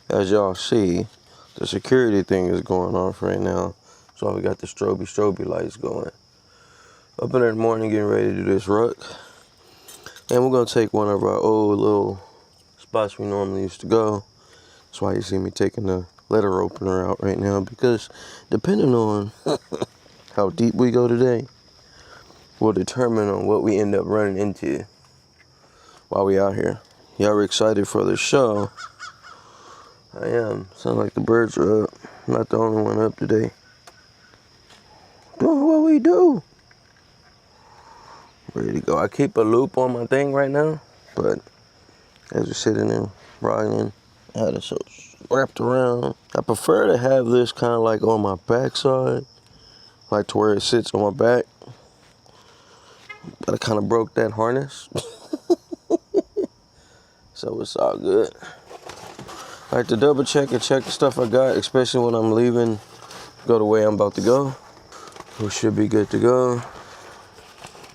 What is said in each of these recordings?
As y'all see, the security thing is going off right now. So we got the strobe lights going. Up in the morning getting ready to do this ruck. And we're gonna take one of our old little spots we normally used to go. That's why you see me taking the letter opener out right now, because depending on how deep we go today will determine on what we end up running into while we out here. Y'all are excited for the show. I am. Sounds like the birds are up. I'm not the only one up today. Doing what we do. Ready to go. I keep a loop on my thing right now, but as we're sitting there riding, I had it so wrapped around. I prefer to have this kind of like on my backside, like to where it sits on my back. But I kind of broke that harness. So it's all good. I like to double check and check the stuff I got, especially when I'm leaving, go the way I'm about to go. We should be good to go.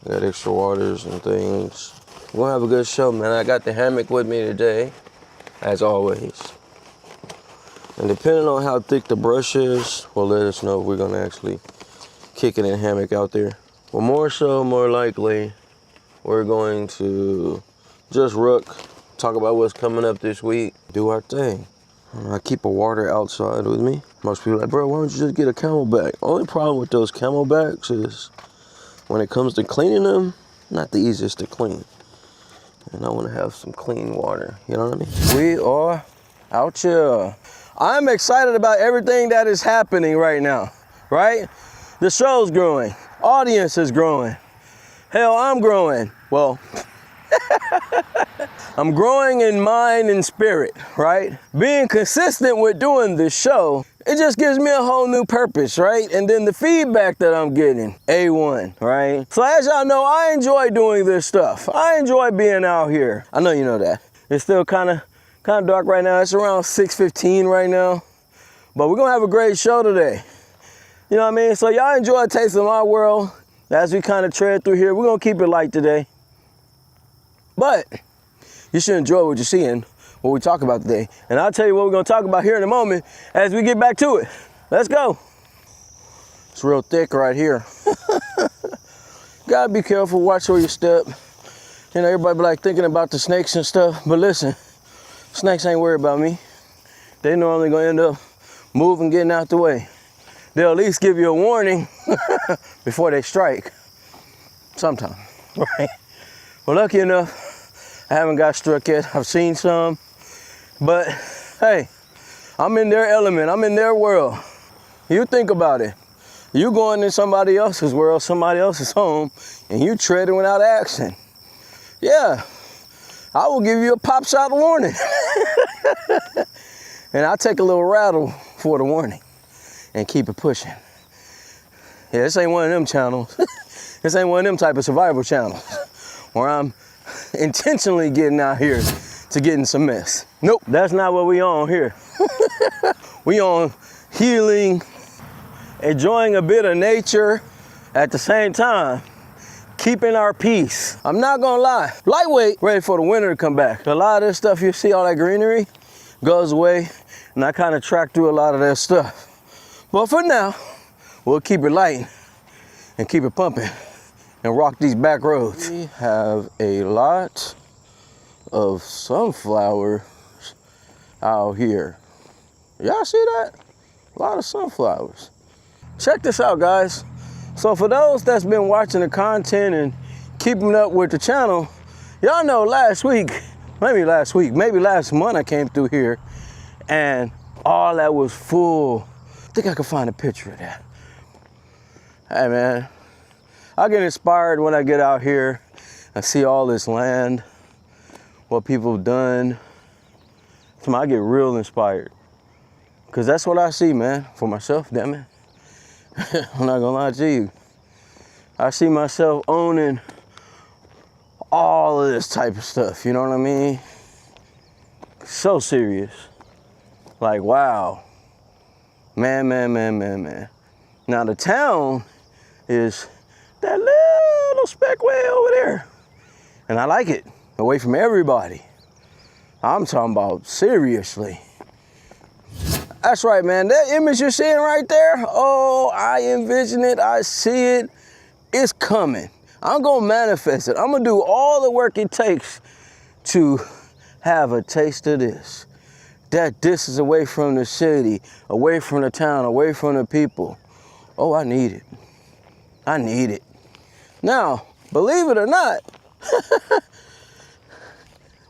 Got extra waters and things. We're gonna have a good show, man. I got the hammock with me today, as always. And depending on how thick the brush is, will let us know if we're gonna actually kick it in hammock out there. Well, more likely, we're going to just ruck, talk about what's coming up this week, do our thing. I keep a water outside with me. Most people are like, bro, why don't you just get a CamelBak? Only problem with those CamelBaks is when it comes to cleaning them, not the easiest to clean. And I want to have some clean water, you know what I mean? We are out here. I'm excited about everything that is happening right now, right? The show's growing, audience is growing. Hell, I'm growing. Well, I'm growing in mind and spirit, right? Being consistent with doing this show, it just gives me a whole new purpose, right? And then the feedback that I'm getting, A1, right? So as y'all know, I enjoy doing this stuff. I enjoy being out here. I know you know that. It's still kind of dark right now. It's around 6:15 right now. But we're gonna have a great show today. You know what I mean? So y'all enjoy a taste of my world as we kind of tread through here. We're gonna keep it light today. But you should enjoy what you're seeing, what we talk about today. And I'll tell you what we're gonna talk about here in a moment as we get back to it. Let's go. It's real thick right here. Gotta be careful, watch where you step. You know, everybody be like thinking about the snakes and stuff, but listen, snakes ain't worried about me. They normally gonna end up moving, getting out the way. They'll at least give you a warning before they strike. Sometime, right? Well, lucky enough, I haven't got struck yet. I've seen some, but hey, I'm in their element. I'm in their world. You think about it. You going in somebody else's world, somebody else's home, and you treading without action. Yeah, I will give you a pop shot warning. And I'll take a little rattle for the warning and keep it pushing. Yeah, this ain't one of them channels. This ain't one of them type of survival channels where I'm intentionally getting out here to get in some mess. Nope, that's not what we on here. We on healing, enjoying a bit of nature at the same time, keeping our peace. I'm not gonna lie, lightweight, ready for the winter to come back. A lot of this stuff you see, all that greenery, goes away, and I kind of track through a lot of that stuff. But for now, we'll keep it light and keep it pumping and rock these back roads. We have a lot of sunflowers out here. Y'all see that? A lot of sunflowers. Check this out, guys. So for those that's been watching the content and keeping up with the channel, y'all know last month I came through here and all that was full. I think I can find a picture of that. Hey man, I get inspired when I get out here and see all this land, what people have done. I get real inspired. Cause that's what I see, man, for myself, damn it. I'm not gonna lie to you. I see myself owning all of this type of stuff, you know what I mean? So serious. Like, wow. Man. Now the town is that little speck way over there. And I like it, away from everybody. I'm talking about seriously. That's right, man. That image you're seeing right there, oh, I envision it. I see it. It's coming. I'm going to manifest it. I'm going to do all the work it takes to have a taste of this. That this is away from the city, away from the town, away from the people. Oh, I need it. I need it. Now, believe it or not,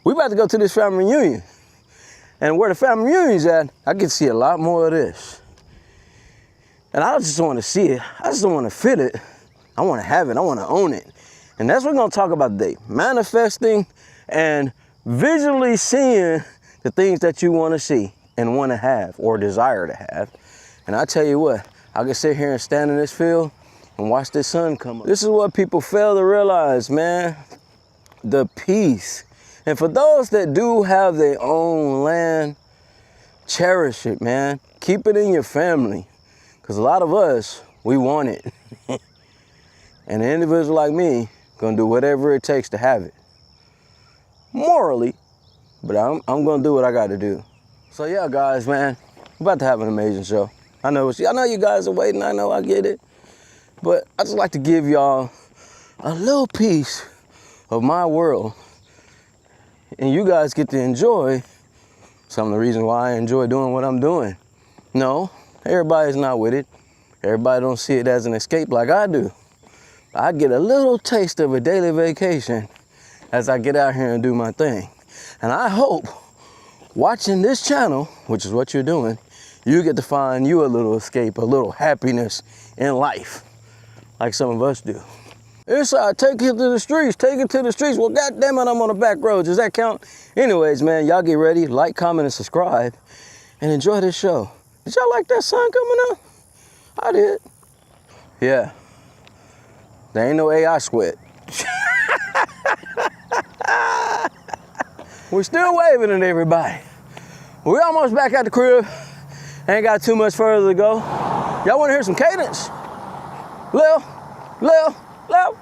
we about to go to this family reunion. And where the family reunion's at, I get to see a lot more of this. And I just want to see it. I just don't want to fit it. I want to have it. I want to own it. And that's what we're going to talk about today. Manifesting and visually seeing the things that you want to see and want to have or desire to have. And I tell you what, I can sit here and stand in this field and watch the sun come up. This is what people fail to realize, man. The peace. And for those that do have their own land, cherish it, man. Keep it in your family. Because a lot of us, we want it. And an individual like me, gonna do whatever it takes to have it. Morally, but I'm gonna do what I gotta do. So yeah, guys, man, we're about to have an amazing show. I know you guys are waiting, I know, I get it. But I just like to give y'all a little piece of my world. And you guys get to enjoy some of the reasons why I enjoy doing what I'm doing. No, everybody's not with it. Everybody don't see it as an escape like I do. I get a little taste of a daily vacation as I get out here and do my thing. And I hope watching this channel, which is what you're doing, you get to find you a little escape, a little happiness in life, like some of us do. Inside, take it to the streets, take it to the streets. Well, goddamn it, I'm on the back roads. Does that count? Anyways, man, y'all get ready, like, comment, and subscribe, and enjoy this show. Did y'all like that sun coming up? I did. Yeah. There ain't no AI sweat. We're still waving at everybody. We're almost back at the crib. Ain't got too much further to go. Y'all want to hear some cadence? Left,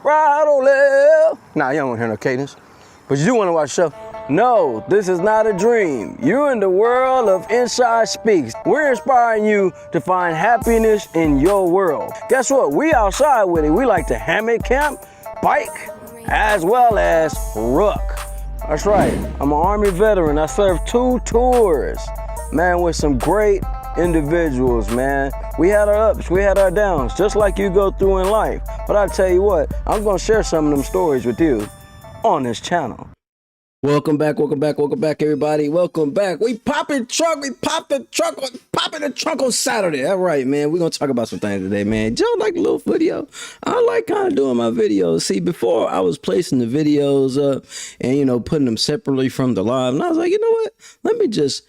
right, or left. Nah, you don't want to hear no cadence. But you do want to watch the show. No, this is not a dream. You're in the world of Inside Speaks. We're inspiring you to find happiness in your world. Guess what? We outside with it. We like to hammock camp, bike, as well as ruck. That's right. I'm an Army veteran. I served 2 tours, man, with some great individuals, man. We had our ups, we had our downs, just like you go through in life. But I tell you what, I'm going to share some of them stories with you on this channel. Welcome back, everybody. Welcome back. We popping the trunk on Saturday. All right, man. We're going to talk about some things today, man. Joe like a little video. I like kind of doing my videos. See, before I was placing the videos up and, you know, putting them separately from the live. And I was like, you know what? Let me just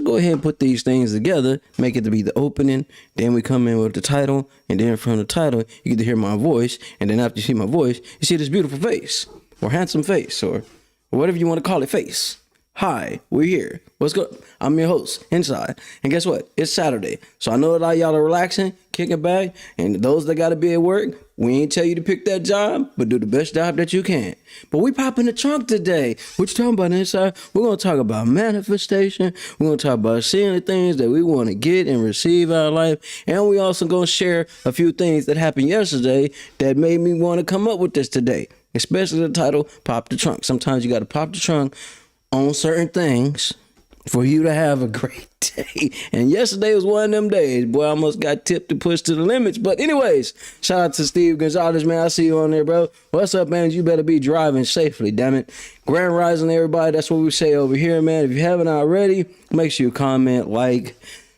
go ahead and put these things together, make it to be the opening. Then we come in with the title. And then from the title, you get to hear my voice. And then after you see my voice, you see this beautiful face or handsome face or whatever you want to call it, face. Hi, we're here. What's good? I'm your host, Inside. And guess what? It's Saturday. So I know that all y'all are relaxing, kicking back. And those that got to be at work, we ain't tell you to pick that job, but do the best job that you can. But we popping the trunk today. What you talking about, Inside? We're going to talk about manifestation. We're going to talk about seeing the things that we want to get and receive out of life. And we also going to share a few things that happened yesterday that made me want to come up with this today. Especially the title, Pop the Trunk. Sometimes you got to pop the trunk on certain things for you to have a great day. And yesterday was one of them days. Boy, I almost got tipped to push to the limits. But anyways, shout out to Steve Gonzalez, man. I see you on there, bro. What's up, man? You better be driving safely, damn it. Grand Rising, everybody. That's what we say over here, man. If you haven't already, make sure you comment, like,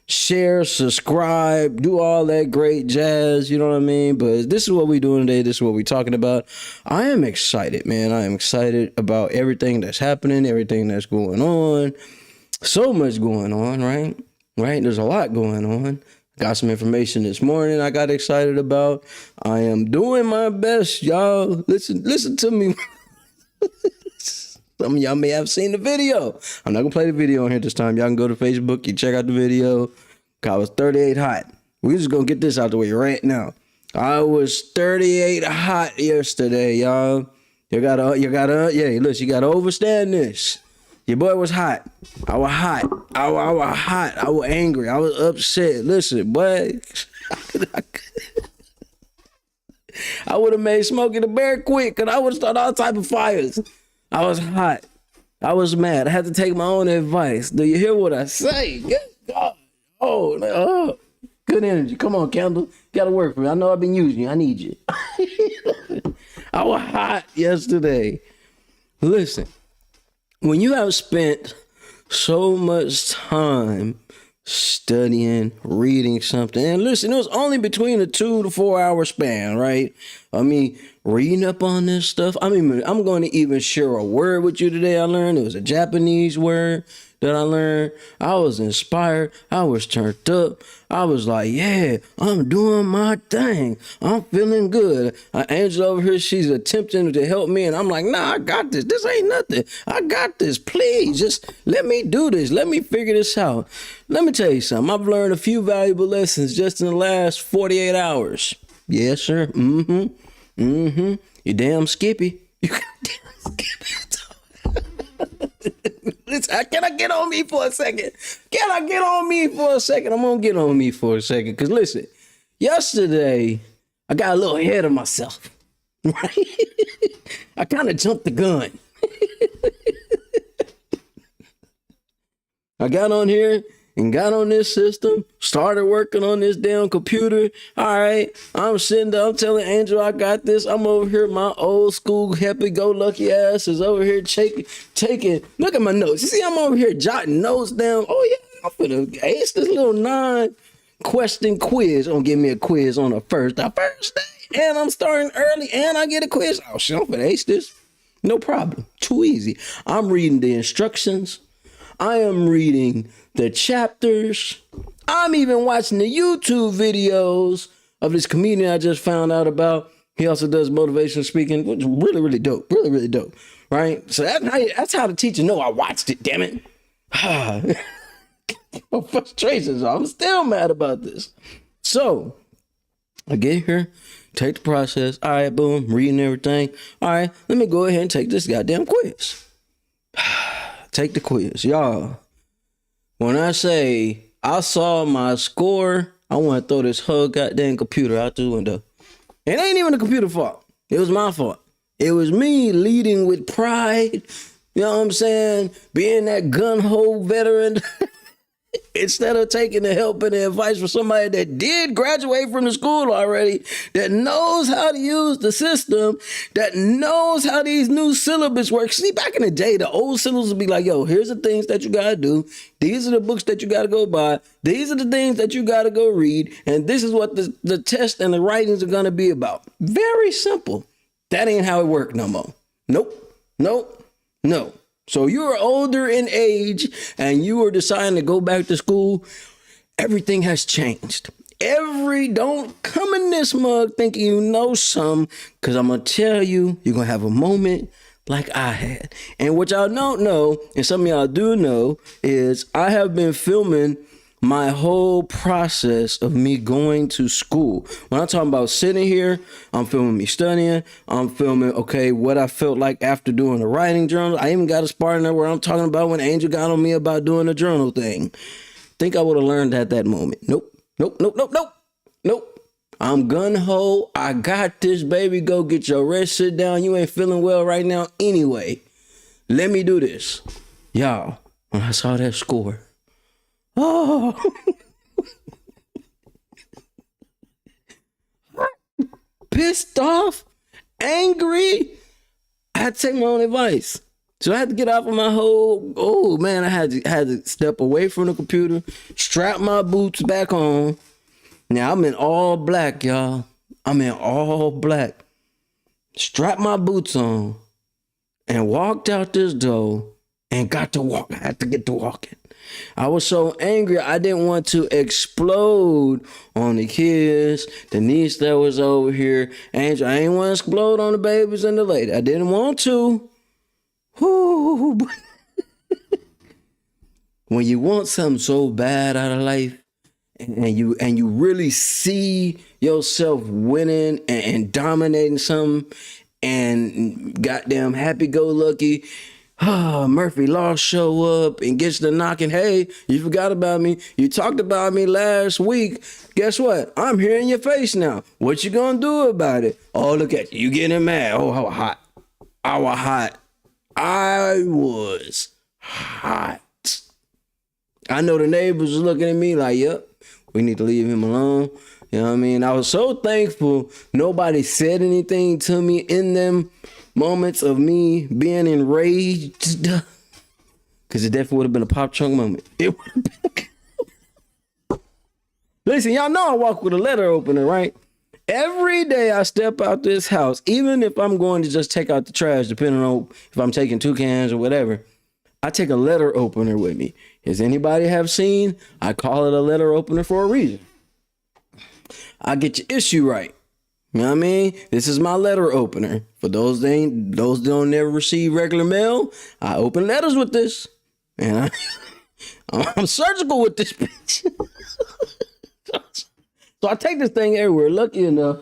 share, subscribe, do all that great jazz, you know what I mean? But this is what we're doing today. This is what we're talking about. I am excited, man. I am excited about everything that's happening, everything that's going on. So much going on, right? There's a lot going on. Got some information this morning I got excited about. I am doing my best, y'all. Listen to me. Some of y'all may have seen the video. I'm not going to play the video on here this time. Y'all can go to Facebook. You check out the video. I was 38 hot. We just going to get this out the way right now. I was 38 hot yesterday, y'all. You got to understand this. Your boy was hot. I was hot. I was hot. I was angry. I was upset. Listen, boy. I would have made Smokey the Bear quick, because I would have started all type of fires. I was hot. I was mad. I had to take my own advice. Do you hear what I say? Good God. Oh, good energy. Come on, Kendall. Gotta work for me. I know I've been using you. I need you. I was hot yesterday. Listen, when you have spent so much time studying, reading something, and listen, it was only between a 2 to 4 hour span, right? I mean, reading up on this stuff. I mean, I'm going to even share a word with you today. I learned it was a Japanese word that I learned. I was inspired. I was turned up. I was like, yeah, I'm doing my thing. I'm feeling good. Angela over here, she's attempting to help me, and I'm like, nah, I got this. This ain't nothing. I got this. Please, just let me do this. Let me figure this out. Let me tell you something. I've learned a few valuable lessons just in the last 48 hours. Yes, sir. You damn Skippy. You damn Skippy. Listen, can I get on me for a second? Can I get on me for a second? I'm gonna get on me for a second. Cause listen, yesterday I got a little ahead of myself. Right? I kind of jumped the gun. I got on here and got on this system, started working on this damn computer. All right, I'm sitting there, I'm telling Angel I got this. I'm over here, my old school happy-go-lucky ass is over here taking, look at my notes. You see, I'm over here jotting notes down. Oh yeah, I'm finna ace this little 9-question quiz. Gonna give me a quiz on the first day. And I'm starting early and I get a quiz. Oh shit, I'm finna ace this. No problem, too easy. I'm reading the instructions. I am reading the chapters. I'm even watching the YouTube videos of this comedian I just found out about. He also does motivational speaking, which is really, really dope. Really, really dope. Right? So that's how the teacher know I watched it, damn it. My frustrations. I'm still mad about this. So I get here, take the process. All right, boom, reading everything. All right, let me go ahead and take this goddamn quiz. Take the quiz. Y'all, when I say I saw my score, I want to throw this whole goddamn computer out the window. It ain't even the computer's fault. It was my fault. It was me leading with pride. You know what I'm saying? Being that gun-ho veteran. Instead of taking the help and the advice from somebody that did graduate from the school already, that knows how to use the system, that knows how these new syllabus work. See, back in the day, the old syllabus would be like, yo, here's the things that you got to do. These are the books that you got to go buy. These are the things that you got to go read. And this is what the test and the writings are going to be about. Very simple. That ain't how it worked no more. No. So you're older in age and you are deciding to go back to school. Everything has changed. Don't come in this mug thinking you know some, because I'm going to tell you, you're going to have a moment like I had. And what y'all don't know, and some of y'all do know, is I have been filming my whole process of me going to school. When I'm talking about sitting here, I'm filming me studying. I'm filming, okay, what I felt like after doing the writing journal. I even got a part in there where I'm talking about when Angel got on me about doing the journal thing. Think I would have learned at that moment. Nope. I'm gun-ho. I got this, baby. Go get your rest. Sit down. You ain't feeling well right now anyway. Let me do this. Y'all, when I saw that score, oh, pissed off, angry. I had to take my own advice. So I had to get off of my I had to step away from the computer, strap my boots back on. Now I'm in all black, y'all. I'm in all black. Strapped my boots on and walked out this door and got to walk. I had to get to walking. I was so angry, I didn't want to explode on the kids, the niece that was over here. Angel, I didn't want to explode on the babies and the lady. I didn't want to. Whoo. When you want something so bad out of life, and you really see yourself winning and dominating something, and goddamn happy-go-lucky, Murphy Law show up and gets to knocking. Hey, you forgot about me. You talked about me last week. Guess what? I'm here in your face now. What you gonna do about it? Oh, look at you. You getting mad. Oh, how hot. I was hot. I was hot. I know the neighbors was looking at me like, yep, we need to leave him alone. You know what I mean? I was so thankful nobody said anything to me in them moments of me being enraged. Because it definitely would have been a Pop Trunk moment. It would have been. Listen, y'all know I walk with a letter opener, right? Every day I step out this house, even if I'm going to just take out the trash, depending on if I'm taking 2 cans or whatever, I take a letter opener with me. As anybody have seen, I call it a letter opener for a reason. I get your issue right. You know what I mean? This is my letter opener. For those that don't never receive regular mail, I open letters with this. And I'm surgical with this bitch. So I take this thing everywhere. Lucky enough,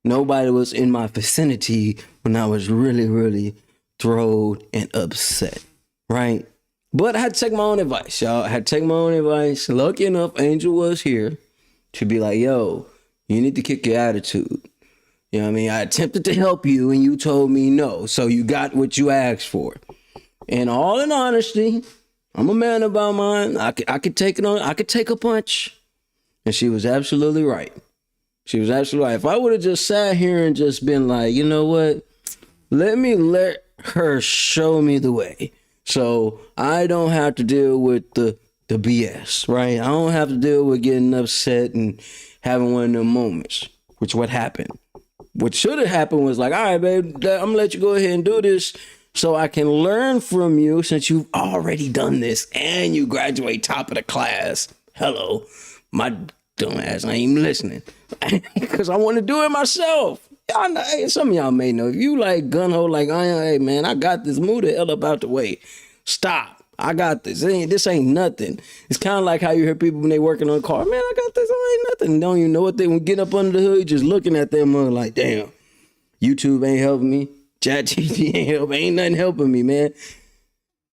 nobody was in my vicinity when I was really, really thrilled and upset, right? But I had to take my own advice, y'all. I had to take my own advice. Lucky enough, Angel was here to be like, yo, you need to kick your attitude. You know what I mean? I attempted to help you and you told me no. So you got what you asked for. And all in honesty, I'm a man about mine. I could take it on. I could take a punch. And she was absolutely right. She was absolutely right. If I would have just sat here and just been like, you know what? Let her show me the way. So I don't have to deal with the BS, right? I don't have to deal with getting upset and having one of them moments, which what happened. What should have happened was like, all right, babe, I'm gonna let you go ahead and do this so I can learn from you since you've already done this and you graduate top of the class. Hello. My dumb ass ain't even listening because I want to do it myself. Y'all know, hey, some of y'all may know if you like gun ho like I am. Hey man, I got this. Move the hell up out the way. Stop. I got this. This ain't nothing. It's kind of like how you hear people when they working on a car. Man, I got this. I ain't nothing. Don't even know what they when get up under the hood. Just looking at them like, damn. YouTube ain't helping me. ChatGPT ain't helping. Ain't nothing helping me, man.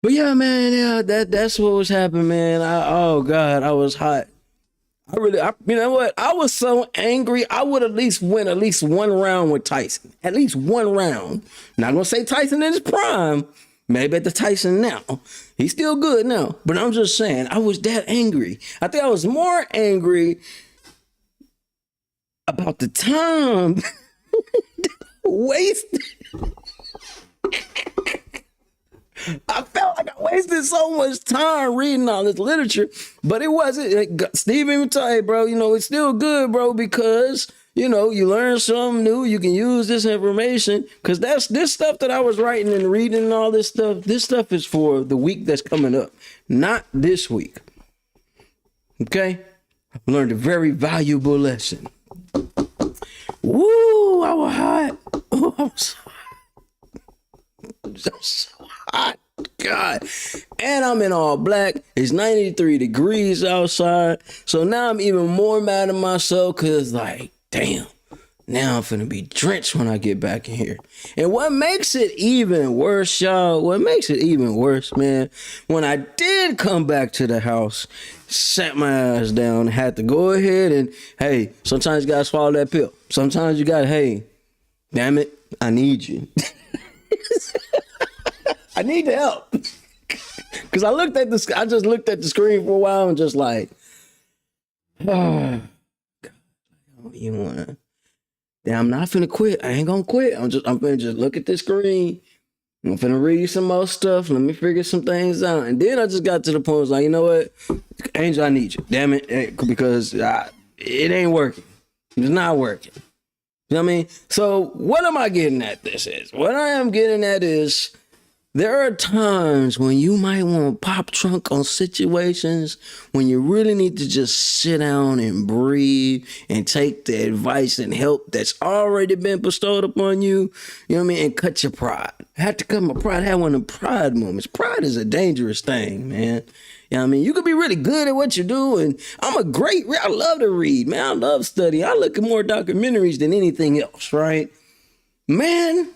But yeah, man. Yeah, that's what was happening, man. Oh God, I was hot. You know what? I was so angry. I would at least win at least one round with Tyson. At least one round. Not gonna say Tyson in his prime. Maybe at the Tyson now. He's still good now. But I'm just saying, I was that angry. I think I was more angry about the time wasted. I felt like I wasted so much time reading all this literature, but it wasn't. Steve even told, hey, bro, you know, it's still good, bro, because, you know, you learn something new. You can use this information because that's this stuff that I was writing and reading and all this stuff. This stuff is for the week that's coming up, not this week. Okay? I learned a very valuable lesson. Woo, I was hot. Oh, I was so hot. God. And I'm in all black. It's 93 degrees outside. So now I'm even more mad at myself because, like, damn, now I'm finna be drenched when I get back in here. And what makes it even worse, y'all, man, when I did come back to the house, sat my ass down, had to go ahead and, hey, sometimes you gotta swallow that pill. Sometimes you gotta, hey, damn it, I need you. I need the help. Cause I just looked at the screen for a while and just like, oh, God, you wanna? Damn, I'm not finna quit. I ain't gonna quit. I'm finna just look at this screen. I'm finna read some more stuff. Let me figure some things out. And then I just got to the point, I was like, you know what, Angel, I need you. Damn it, because it ain't working. It's not working. You know what I mean? So what am I getting at this is? What I am getting at is there are times when you might want to pop trunk on situations when you really need to just sit down and breathe and take the advice and help that's already been bestowed upon you. You know what I mean? And cut your pride. I had to cut my pride. I had one of the pride moments. Pride is a dangerous thing, man. You know what I mean? You could be really good at what you do, and I love to read, man. I love studying. I look at more documentaries than anything else, right? Man,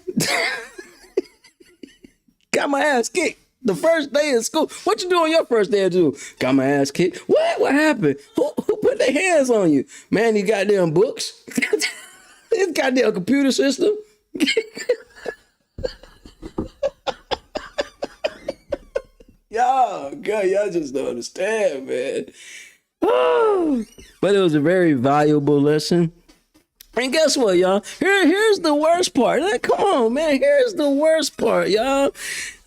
got my ass kicked. The first day of school. What you do on your first day of school? Got my ass kicked. What? What happened? Who put their hands on you? Man, these goddamn books. This goddamn computer system. Y'all, God, y'all just don't understand, man. Oh, but it was a very valuable lesson. And guess what, y'all? Here's the worst part. Like, come on, man. Here's the worst part, y'all.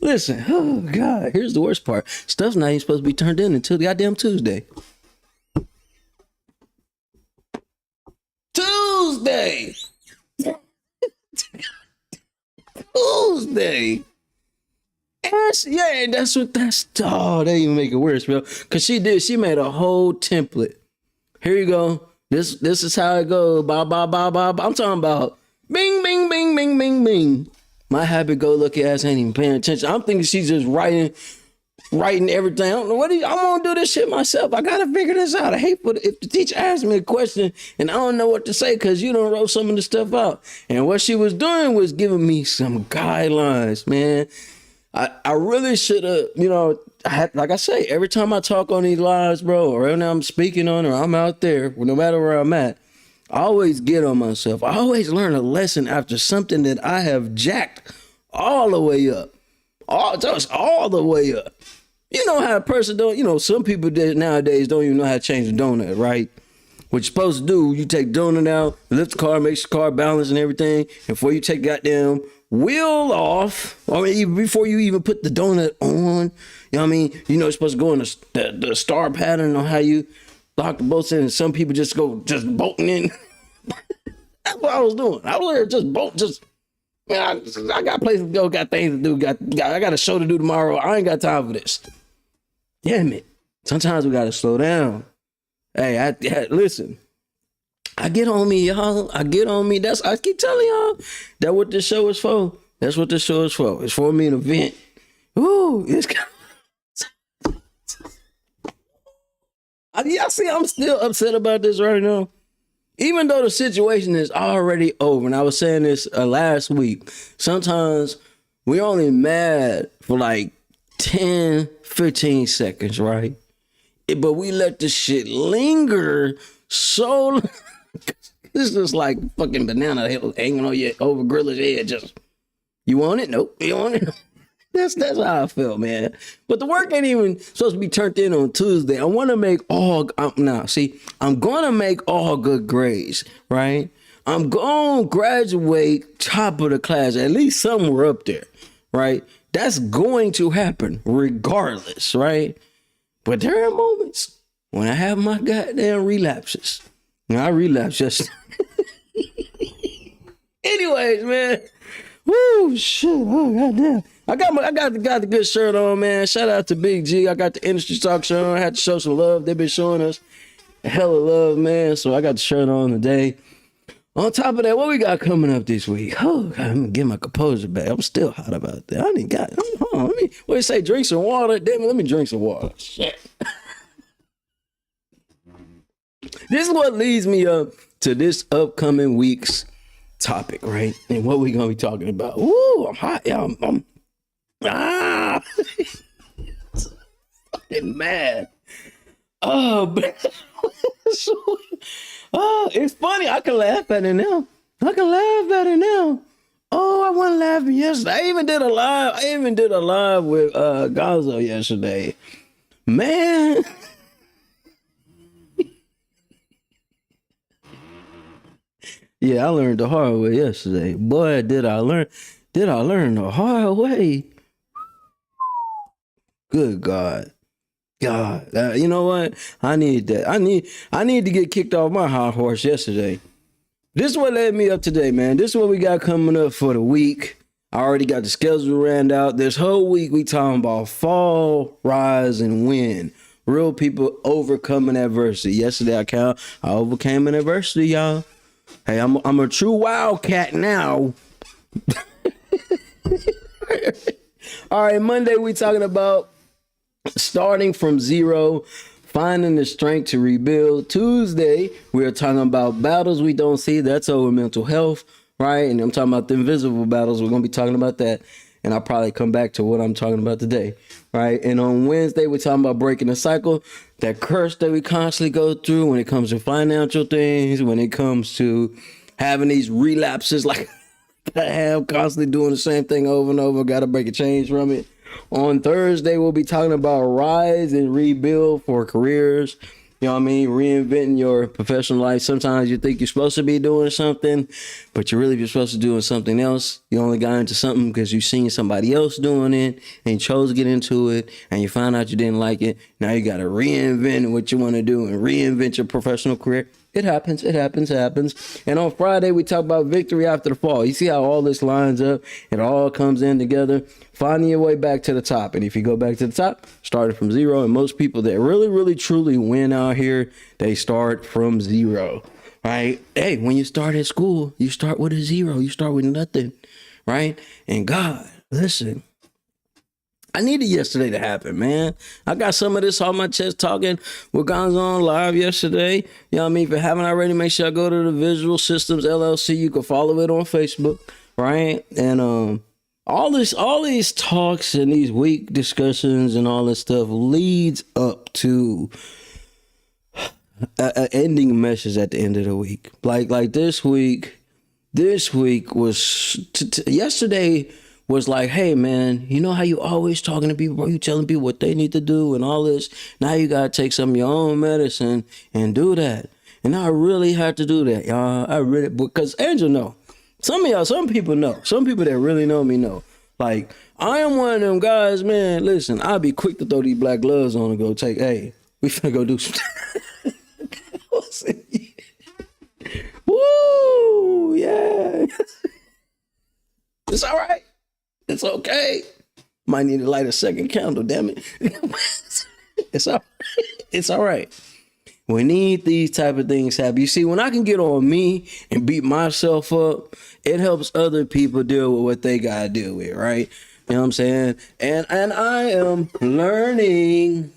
Listen, oh God, here's the worst part. Stuff's not even supposed to be turned in until the goddamn Tuesday. Tuesday. Yeah, and that's they even make it worse, bro. Cause she made a whole template. Here you go. This is how it goes. Ba ba ba ba ba. I'm talking about bing bing bing bing bing bing. My happy-go-lucky ass ain't even paying attention. I'm thinking she's just writing everything. I don't know I'm gonna do this shit myself. I gotta figure this out. I hate if the teacher asks me a question and I don't know what to say because you don't wrote some of the stuff out. And what she was doing was giving me some guidelines, man. I really should have, like I say, every time I talk on these lives, bro, or every time I'm speaking on or I'm out there, no matter where I'm at, I always get on myself. I always learn a lesson after something that I have jacked all the way up. Just all the way up. You know how a person don't, some people nowadays don't even know how to change a donut, right? What you're supposed to do, you take donut out, lift the car, make sure the car balance and everything, and before you take goddamn wheel off, even before you even put the donut on, you know what I mean? You're supposed to go in the star pattern on how you lock the bolts in, and some people just go bolting in. That's what I was doing. I was there I got places to go, got things to do, I got a show to do tomorrow. I ain't got time for this. Damn it. Sometimes we gotta slow down. Hey, listen. I get on me, y'all. I keep telling y'all that what this show is for. That's what this show is for. It's for me an event. Ooh, y'all see, I'm still upset about this right now. Even though the situation is already over, and I was saying this last week, sometimes we only mad for like 10, 15 seconds, right? But we let the shit linger so long. It's just like fucking banana hanging on over Gorilla's head. Just, you want it? Nope. You want it? That's how I felt, man. But the work ain't even supposed to be turned in on Tuesday. I want to make I'm going to make all good grades, right? I'm going to graduate top of the class, at least somewhere up there, right? That's going to happen regardless, right? But there are moments when I have my goddamn relapses. And I relapsed just. Anyways, man. Woo, shit. Oh, goddamn. I got the good shirt on, man. Shout out to Big G. I got the Industry Talk shirt on. I had to show some love. They've been showing us a hell of love, man. So I got the shirt on today. On top of that, what we got coming up this week? Oh, God, I'm gonna get my composure back. I'm still hot about that. Hold on. What do you say? Drink some water? Damn it, let me drink some water. Shit. This is what leads me up to this upcoming week's topic, right? And what we gonna be talking about. Woo, I'm hot, y'all. I'm fucking mad. Oh, man. It's funny. I can laugh at it now. Oh, I wasn't laughing yesterday. I even did a live with Gonzo yesterday. Man. Yeah, I learned the hard way yesterday. Boy, did I learn the hard way. Good God. You know what? I need that. I need to get kicked off my high horse yesterday. This is what led me up today, man. This is what we got coming up for the week. I already got the schedule ran out. This whole week we talking about fall, rise, and win. Real people overcoming adversity. Yesterday I overcame an adversity, y'all. Hey, I'm a true wildcat now. All right, Monday we talking about starting from zero, finding the strength to rebuild. Tuesday, we're talking about battles we don't see. That's over mental health, right? And I'm talking about the invisible battles. We're going to be talking about that. and I'll probably come back to what I'm talking about today, right? And on Wednesday, we're talking about breaking the cycle, that curse that we constantly go through when it comes to financial things, when it comes to having these relapses like I have, constantly doing the same thing over and over, got to break a change from it. On Thursday, we'll be talking about rise and rebuild for careers. You know what I mean? Reinventing your professional life. Sometimes you think you're supposed to be doing something, but you're really supposed to be doing something else. You only got into something because you seen somebody else doing it and you chose to get into it and you found out you didn't like it. Now you got to reinvent what you want to do and reinvent your professional career. It happens. And on Friday, we talk about victory after the fall. You see how all this lines up? It all comes in together. Finding your way back to the top. And if you go back to the top, started from zero. And most people that really, really, truly win out here, they start from zero, right? Hey, when you start at school, you start with a zero. You start with nothing, right? And God, listen, I needed yesterday to happen, man. I got some of this on my chest talking with guys on live yesterday. You know what I mean? If you haven't already, make sure I go to the Visual Systems LLC. You can follow it on Facebook, right? And all these talks and these week discussions and all this stuff leads up to an ending message at the end of the week. Like this week was yesterday was like, hey man, you know how you always talking to people, bro? You telling people what they need to do and all this. Now you gotta take some of your own medicine and do that. And I really had to do that, y'all. I really, because Angel know. Some of y'all, some people know. Some people that really know me know. Like, I am one of them guys, man. Listen, I'll be quick to throw these black gloves on and go take, hey, we finna go do some. Woo, yeah. It's all right. It's okay. Might need to light a second candle, damn it. It's all right. We need these type of things happen. You see, when I can get on me and beat myself up, it helps other people deal with what they gotta deal with, right? You know what I'm saying? And I am learning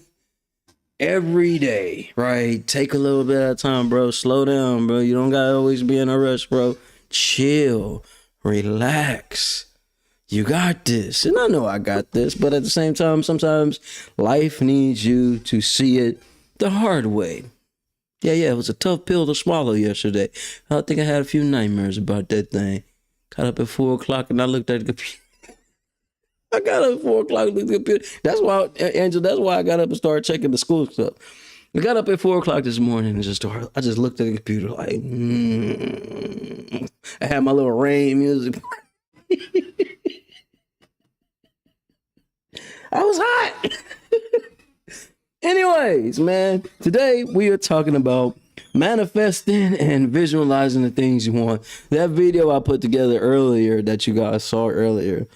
every day, right? Take a little bit at a time, bro. Slow down, bro. You don't gotta always be in a rush, bro. Chill, relax. You got this. And I know I got this, but at the same time, sometimes life needs you to see it the hard way. Yeah, it was a tough pill to swallow yesterday. I think I had a few nightmares about that thing. Got up at 4 o'clock and I looked at the computer. I got up at 4 o'clock and looked at the computer. That's why, Angel, that's why I got up and started checking the school stuff. I got up at 4 o'clock this morning and I just looked at the computer like, I had my little rain music. I was hot. Anyways, man, today we are talking about manifesting and visualizing the things you want. That video I put together earlier that you guys saw earlier,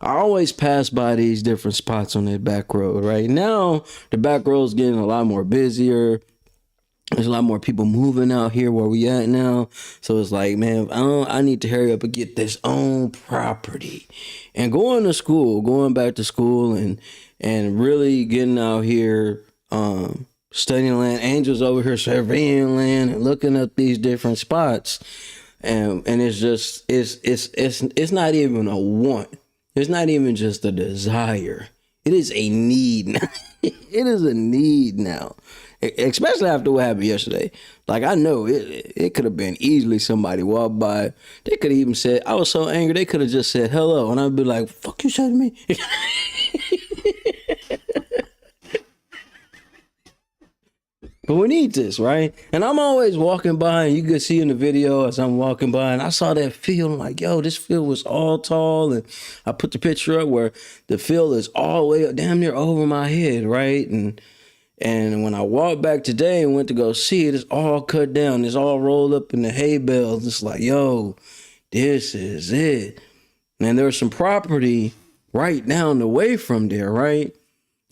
I always pass by these different spots on that back road. Right now, the back road's getting a lot more busier. There's a lot more people moving out here where we at now. So it's like, man, I need to hurry up and get this own property. And going back to school and really getting out here, studying land. Angel's over here surveying land and looking up these different spots. And it's just, it's not even a want. It's not even just a desire. It is a need now. It is a need now. Especially after what happened yesterday. Like, I know it could have been easily somebody walked by. They could have even said, I was so angry, they could have just said hello. And I'd be like, fuck you said to me? But we need this, right? And I'm always walking by, and you could see in the video as I'm walking by, and I saw that field. I'm like, yo, this field was all tall. And I put the picture up where the field is all the way up, damn near over my head, right? And when I walked back today and went to go see it, it's all cut down. It's all rolled up in the hay bales. It's like, yo, this is it. And there's some property right down the way from there, right?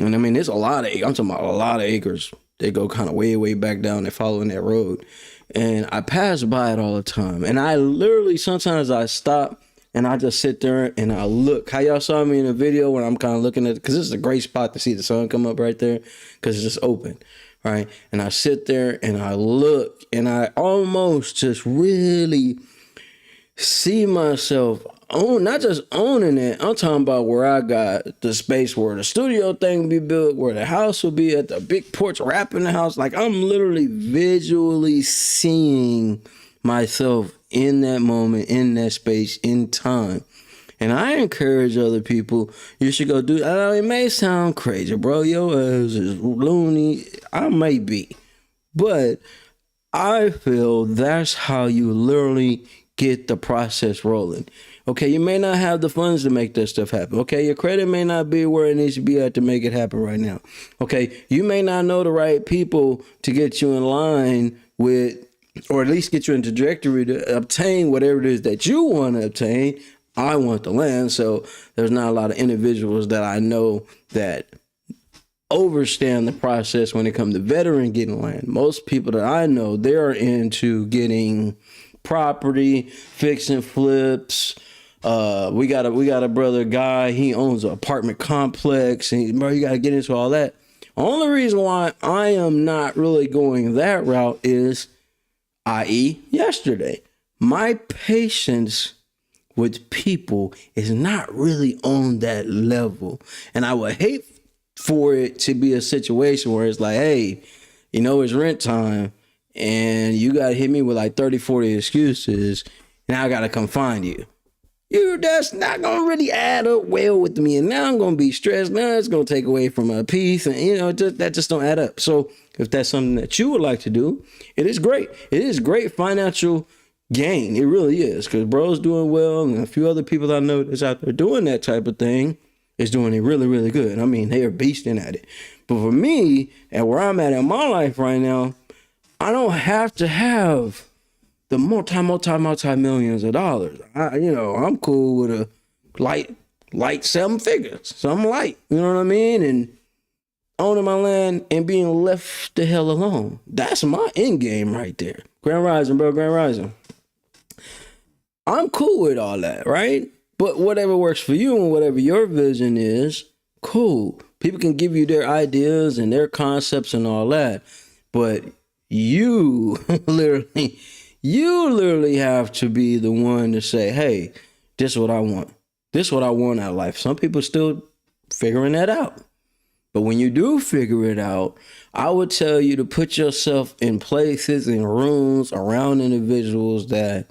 And I mean, there's a lot of, I'm talking about a lot of acres. They go kind of way, way back down. They're following that road. And I pass by it all the time. And I literally, sometimes I stop and I just sit there and I look. How y'all saw me in the video when I'm kind of looking at it, because this is a great spot to see the sun come up right there because it's just open, right? And I sit there and I look and I almost just really see myself not just owning it. I'm talking about where I got the space where the studio thing will be built, where the house will be at the big porch wrapping the house. Like I'm literally visually seeing myself in that moment, in that space, in time. And I encourage other people, you should go do. It may sound crazy, bro. Your ass is loony. I may be, but I feel that's how you literally get the process rolling. Okay, you may not have the funds to make that stuff happen. Okay, your credit may not be where it needs to be at to make it happen right now. Okay, you may not know the right people to get you in line with, or at least get you in the trajectory to obtain whatever it is that you want to obtain. I want the land, so there's not a lot of individuals that I know that overstand the process when it comes to veteran getting land. Most people that I know, they're into getting property, fixing flips. We got a brother guy, he owns an apartment complex, and bro, you got to get into all that. Only reason why I am not really going that route is, i.e., yesterday, my patience with people is not really on that level, and I would hate for it to be a situation where it's like, hey, you know, it's rent time and you got to hit me with like 30, 40 excuses. Now I got to come find you. That's not going to really add up well with me. And now I'm going to be stressed. Now it's going to take away from my peace. And, you know, that just don't add up. So if that's something that you would like to do, it is great. It is great financial gain. It really is, because bro's doing well. And a few other people I know that's out there doing that type of thing is doing it really, really good. I mean, they are beasting at it. But for me, and where I'm at in my life right now, I don't have to have the multi millions of dollars. I'm cool with a light 7 figures, something light. You know what I mean? And owning my land and being left the hell alone. That's my end game right there. Grand Rising, bro. Grand Rising. I'm cool with all that, right? But whatever works for you and whatever your vision is, cool. People can give you their ideas and their concepts and all that. But you literally have to be the one to say, hey, this is what I want. This is what I want out of life. Some people still figuring that out. But when you do figure it out, I would tell you to put yourself in places and rooms around individuals that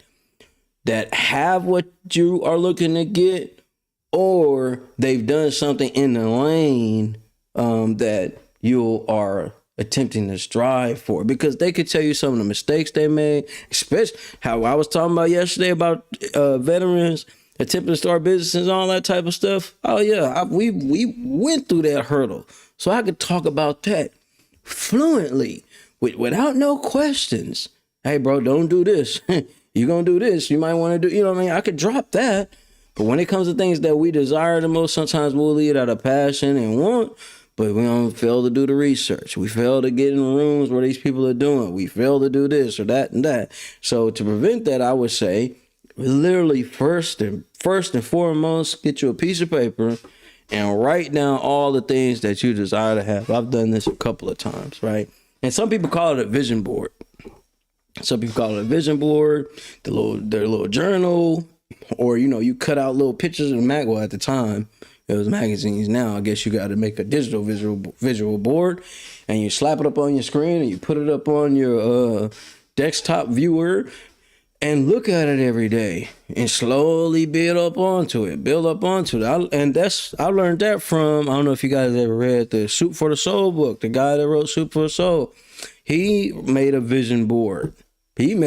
have what you are looking to get, or they've done something in the lane that you are attempting to strive for, because they could tell you some of the mistakes they made, especially how I was talking about yesterday about veterans attempting to start businesses and all that type of stuff. Oh yeah, we went through that hurdle, so I could talk about that fluently without no questions. Hey bro, don't do this. You're going to do this. You might want to do, you know what I mean? I could drop that. But when it comes to things that we desire the most, sometimes we'll lead out of passion and want, but we don't fail to do the research. We fail to get in the rooms where these people are doing. We fail to do this or that and that. So to prevent that, I would say, literally first and foremost, get you a piece of paper and write down all the things that you desire to have. I've done this a couple of times, right? And some people call it a vision board. Some people call it a vision board, their little journal, or, you cut out little pictures of Well, at the time, it was magazines. Now, I guess you got to make a digital visual board, and you slap it up on your screen, and you put it up on your desktop viewer, and look at it every day, and slowly build up onto it. I learned that from, I don't know if you guys ever read the Soup for the Soul book, the guy that wrote Soup for the Soul. He made a vision board. Jim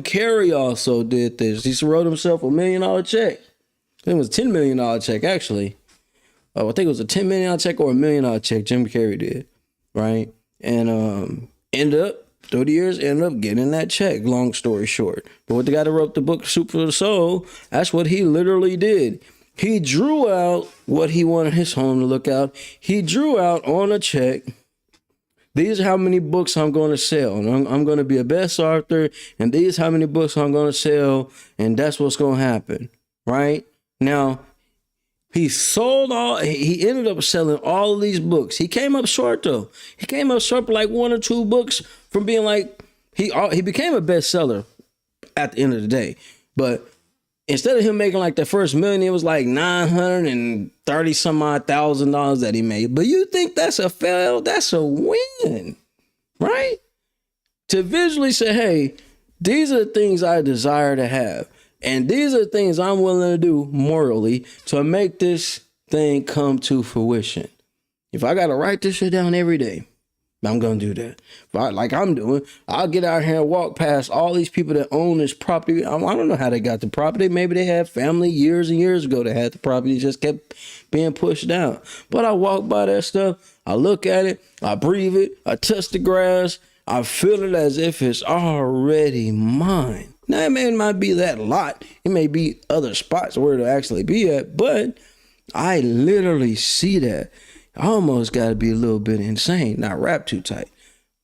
Carrey also did this. He wrote himself $1 million check. I think it was a $10 million check, actually. I think it was a $10 million check or $1 million check Jim Carrey did, right? And through the years, ended up getting that check, long story short. But what the guy that wrote the book, Soup for the Soul, that's what he literally did. He drew out what he wanted his home to look out. He drew out on a check, these are how many books I'm going to sell. And I'm going to be a best author. And these are how many books I'm going to sell. And that's what's going to happen. Right? Now, he ended up selling all of these books. He came up short, though. He came up short for like 1 or 2 books from being like, he became a bestseller. at the end of the day. But instead of him making like the first million, it was like $930 some odd thousand that he made. But you think that's a fail? That's a win, right? To visually say, hey, these are the things I desire to have. And these are the things I'm willing to do morally to make this thing come to fruition. If I got to write this shit down every day, I'm going to do that. Like I'm doing, I'll get out here and walk past all these people that own this property. I don't know how they got the property. Maybe they had family years and years ago that had the property, just kept being pushed down. But I walk by that stuff, I look at it, I breathe it, I touch the grass, I feel it as if it's already mine. Now, it may not be that lot. It may be other spots where it'll actually be at, but I literally see that. I almost got to be a little bit insane, not wrap too tight.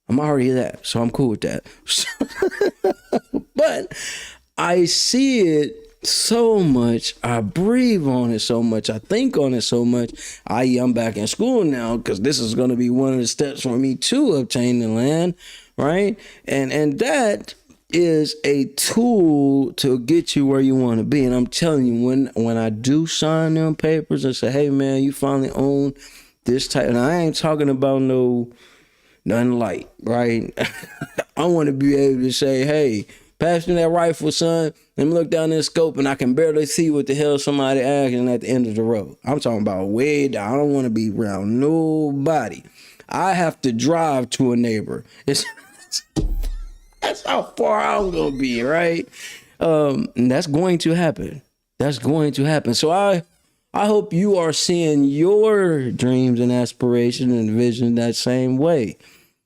I'm already that, so I'm cool with that. But I see it so much. I breathe on it so much. I think on it so much. I'm back in school now because this is going to be one of the steps for me to obtain the land, right? And that is a tool to get you where you want to be. And I'm telling you, when I do sign them papers and say, hey, man, you finally own this type, and I ain't talking about nothing light, right? I want to be able to say, hey, pass me that rifle, son. Let me look down this scope and I can barely see what the hell somebody asking at the end of the road. I'm talking about way down. I don't want to be around nobody. I have to drive to a neighbor. That's how far I'm going to be, right? And that's going to happen. That's going to happen. So I hope you are seeing your dreams and aspirations and vision that same way,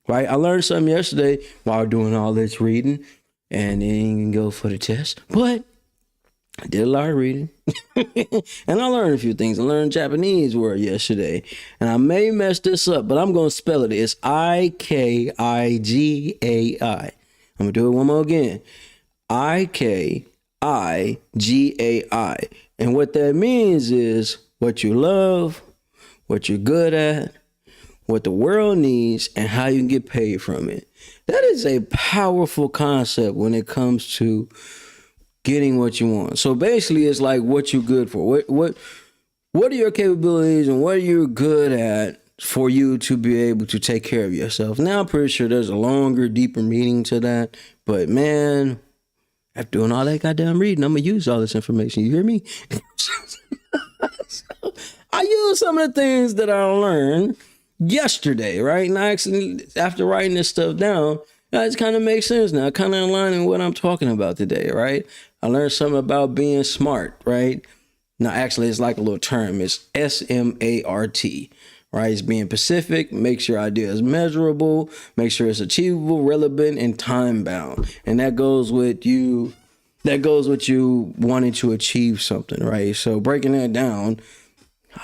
right? I learned something yesterday while doing all this reading, and it didn't go for the test, but I did a lot of reading. And I learned a few things. I learned Japanese word yesterday, and I may mess this up, but I'm going to spell it. It's Ikigai. I'm going to do it one more again. Ikigai. And what that means is what you love, what you're good at, what the world needs, and how you can get paid from it. That is a powerful concept when it comes to getting what you want. So basically, it's like what you're good for. What are your capabilities and what are you good at for you to be able to take care of yourself? Now, I'm pretty sure there's a longer, deeper meaning to that. But man, after doing all that goddamn reading, I'm going to use all this information. You hear me? So, I use some of the things that I learned yesterday, right? And I actually, after writing this stuff down, it kind of makes sense now. Kind of aligning with what I'm talking about today, right? I learned something about being smart, right? Now, actually, it's like a little term. It's SMART, right? It's being specific, make sure your idea is measurable, make sure it's achievable, relevant, and time bound. And that goes with you wanting to achieve something, right? So breaking that down,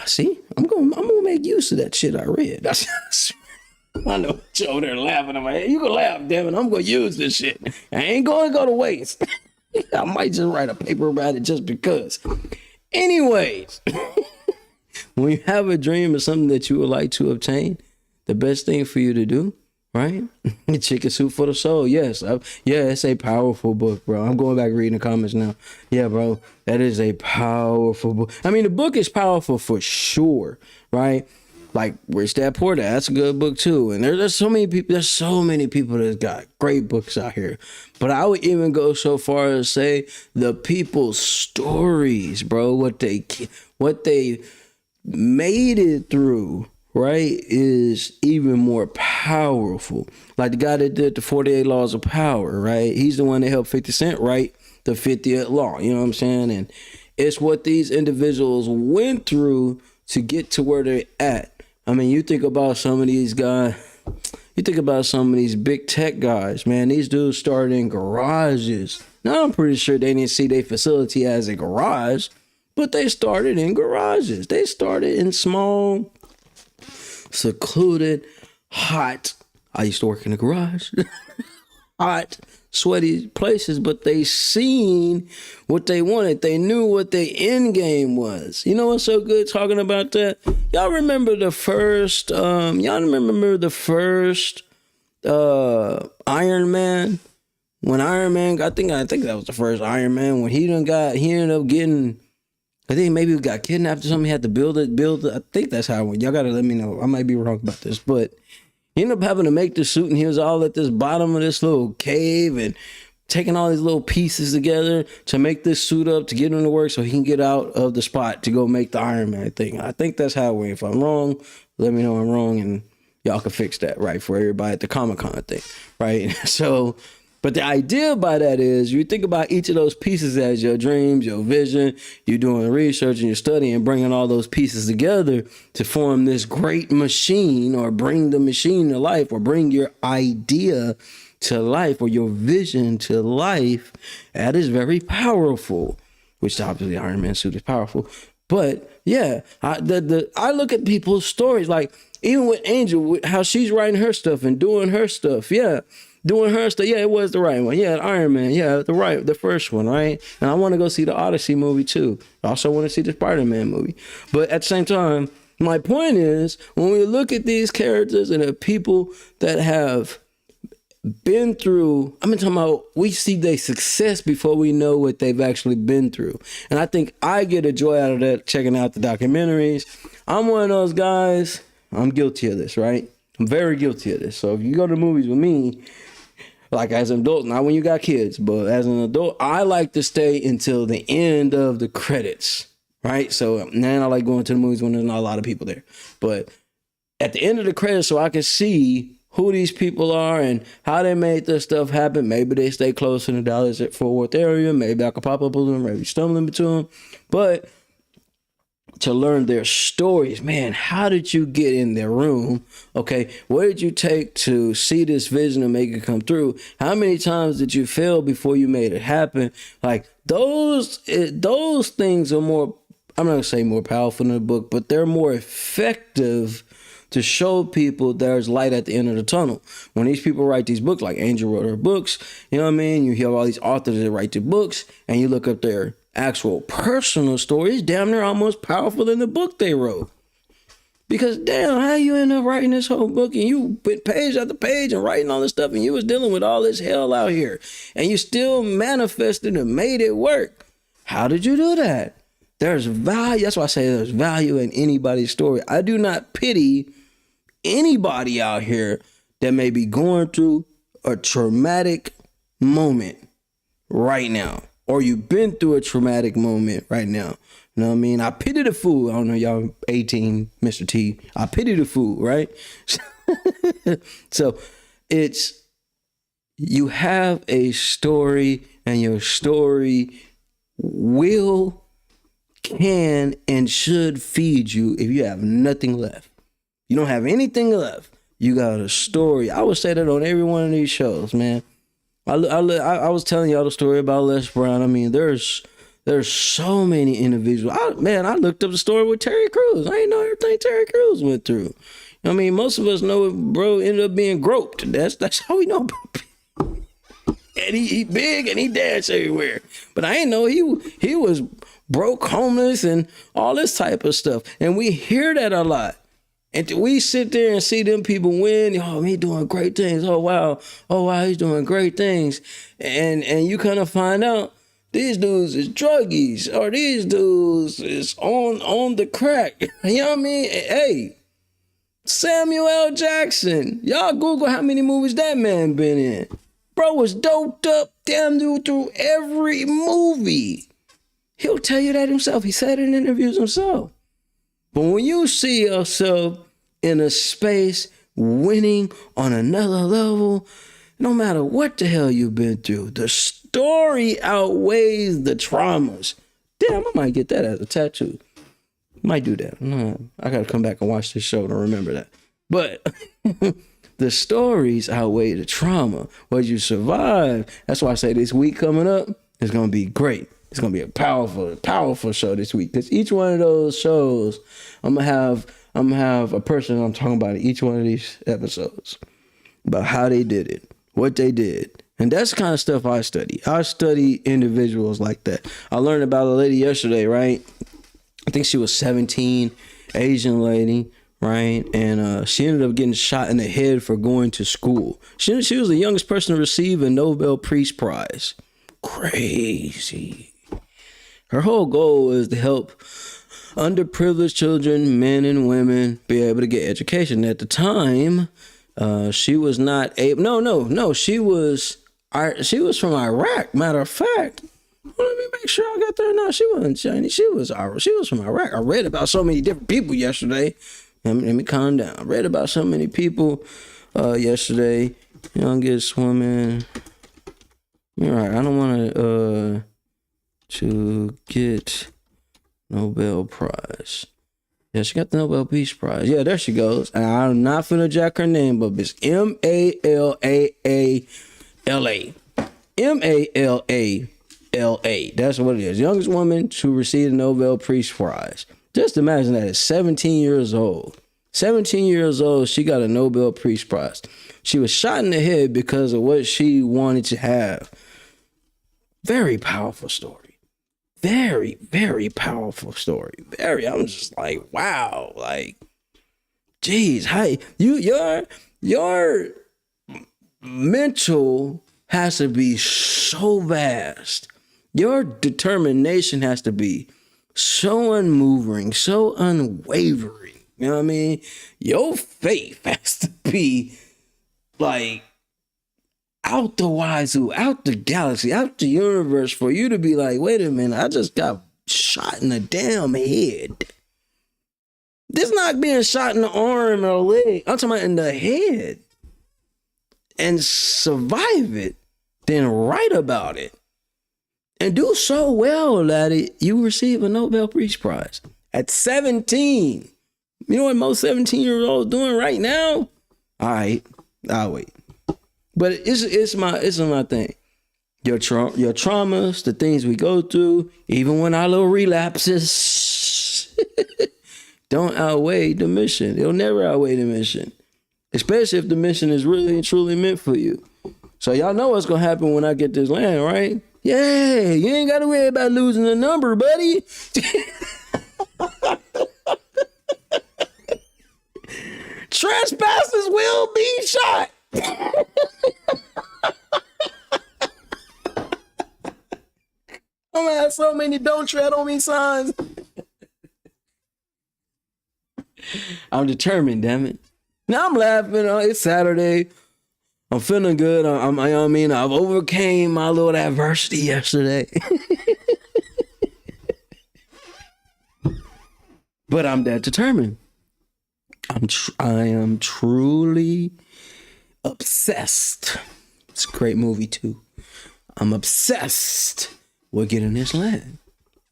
see, I'm gonna make use of that shit I read. I know you're over there laughing in my head. You can laugh, damn it. I'm gonna use this shit. I ain't gonna go to waste. I might just write a paper about it just because. Anyways, when you have a dream of something that you would like to obtain, the best thing for you to do, right? Chicken Soup for the Soul. Yes. It's a powerful book, bro. I'm going back reading the comments now. Yeah, bro. That is a powerful book. I mean, the book is powerful for sure, right? Like Rich Dad Poor Dad, that's a good book too. And there's so many people that got great books out here. But I would even go so far as say the people's stories, bro, what they made it through, right, is even more powerful. Like the guy that did the 48 Laws of Power, right? He's the one that helped 50 Cent write the 50th law, you know what I'm saying? And it's what these individuals went through to get to where they're at. I mean, you think about some of these guys, you think about some of these big tech guys, man, these dudes started in garages. Now, I'm pretty sure they didn't see their facility as a garage, but they started in garages. They started in small, secluded, hot, I used to work in a garage, hot, sweaty places, but they seen what they wanted. They knew what their end game was. You know what's so good talking about that? Y'all remember the first, Iron Man When Iron Man, I think that was the first Iron Man. When he ended up getting, I think maybe he got kidnapped or something. He had to build it. I think that's how it went. Y'all gotta let me know. I might be wrong about this, but he ended up having to make the suit, and he was all at this bottom of this little cave and taking all these little pieces together to make this suit up to get him to work so he can get out of the spot to go make the Iron Man thing. I think that's how it went. If I'm wrong, let me know I'm wrong, and y'all can fix that, right, for everybody at the Comic-Con thing, right? So, but the idea by that is you think about each of those pieces as your dreams, your vision, you're doing research and you're studying, bringing all those pieces together to form this great machine, or bring the machine to life, or bring your idea to life, or your vision to life. That is very powerful, which obviously Iron Man suit is powerful. But yeah, I look at people's stories, like even with Angel, how she's writing her stuff and doing her stuff. Yeah. Doing her stuff. Yeah, it was the right one. Yeah, Iron Man. Yeah, the first one, right? And I want to go see the Odyssey movie too. I also want to see the Spider-Man movie. But at the same time, my point is, when we look at these characters and the people that have been through, I'm talking about, we see their success before we know what they've actually been through. And I think I get a joy out of that, checking out the documentaries. I'm one of those guys, I'm guilty of this, right? I'm very guilty of this. So if you go to movies with me, like as an adult, not when you got kids, but as an adult, I like to stay until the end of the credits, right? So now I like going to the movies when there's not a lot of people there. But at the end of the credits, so I can see who these people are and how they made this stuff happen. Maybe they stay close in the Dallas at Fort Worth area. Maybe I could pop up with them, maybe stumble into them. But to learn their stories, man, how did you get in their room? Okay, what did you take to see this vision and make it come through? How many times did you fail before you made it happen? Like those things are more, I'm not gonna say more powerful in the book, but they're more effective to show people there's light at the end of the tunnel. When these people write these books, like Angel wrote her books, you know what I mean? You hear all these authors that write the books, and you look up their actual personal stories, damn near almost powerful than the book they wrote. Because damn, how you end up writing this whole book and you put page after page and writing all this stuff, and you was dealing with all this hell out here, and you still manifested and made it work. How did you do that? There's value. That's why I say there's value in anybody's story. I do not pity anybody out here that may be going through a traumatic moment right now, or you've been through a traumatic moment right now. You know what I mean? I pity the fool. I don't know, y'all 18, Mr. T. I pity the fool, right? So it's, you have a story, and your story will, can, and should feed you if you have nothing left. You don't have anything left. You got a story. I would say that on every one of these shows, man. I was telling y'all the story about Les Brown. I mean, there's so many individuals. I looked up the story with Terry Crews. I didn't know everything Terry Crews went through. I mean, most of us know bro ended up being groped. That's how we know. And he big and he dance everywhere. But I didn't know he was broke, homeless, and all this type of stuff. And we hear that a lot. And we sit there and see them people win. Oh, he doing great things. Oh wow, he's doing great things. And you kind of find out these dudes is druggies, or these dudes is on the crack. You know what I mean? Hey, Samuel L. Jackson. Y'all Google how many movies that man been in. Bro was doped up damn dude through every movie. He'll tell you that himself. He said it in interviews himself. But when you see yourself in a space winning on another level, no matter what the hell you've been through, the story outweighs the traumas. Damn, I might get that as a tattoo. Might do that. I gotta come back and watch this show to remember that. But the stories outweigh the trauma. What you survive. That's why I say this week coming up is gonna be great. It's going to be a powerful, powerful show this week, because each one of those shows, I'm going to have a person I'm talking about in each one of these episodes about how they did it, what they did. And that's the kind of stuff I study. I study individuals like that. I learned about a lady yesterday, right? I think she was 17, Asian lady, right? And she ended up getting shot in the head for going to school. She was the youngest person to receive a Nobel Peace Prize. Crazy. Her whole goal is to help underprivileged children, men and women, be able to get education. At the time, she was not able. No. She was from Iraq. Matter of fact, let me make sure I got there. No, she wasn't Chinese. She was from Iraq. I read about so many different people yesterday. Let me calm down. I read about so many people yesterday. Youngest woman. You're right. I don't want to get Nobel Prize. Yeah, she got the Nobel Peace Prize. Yeah, there she goes. And I'm not finna jack her name, but it's Malala. Malala. That's what it is. Youngest woman to receive the Nobel Peace Prize. Just imagine that. At 17 years old. 17 years old, she got a Nobel Peace Prize. She was shot in the head because of what she wanted to have. Very powerful story. Very, very powerful story. I'm just like, wow. Like, geez, hey, your mental has to be so vast. Your determination has to be so unmoving, so unwavering. You know what I mean? Your faith has to be like out the wazoo, out the galaxy, out the universe for you to be like, wait a minute, I just got shot in the damn head. This not being shot in the arm or leg. I'm talking about in the head. And survive it. Then write about it. And do so well that you receive a Nobel Peace Prize. At 17. You know what most 17-year-olds doing right now? All right, I'll wait. But it's my thing. Your traumas, the things we go through, even when our little relapses, don't outweigh the mission. It'll never outweigh the mission, especially if the mission is really and truly meant for you. So y'all know what's gonna happen when I get this land, right? Yeah, you ain't gotta worry about losing a number, buddy. Trespassers will be shot. I'm gonna have so many "don't tread on me" signs. I'm determined, damn it. Now I'm laughing. It's Saturday. I'm feeling good. You know what I mean? I've overcame my little adversity yesterday. But I'm that determined. I am truly obsessed. It's a great movie too. I'm obsessed with getting this land,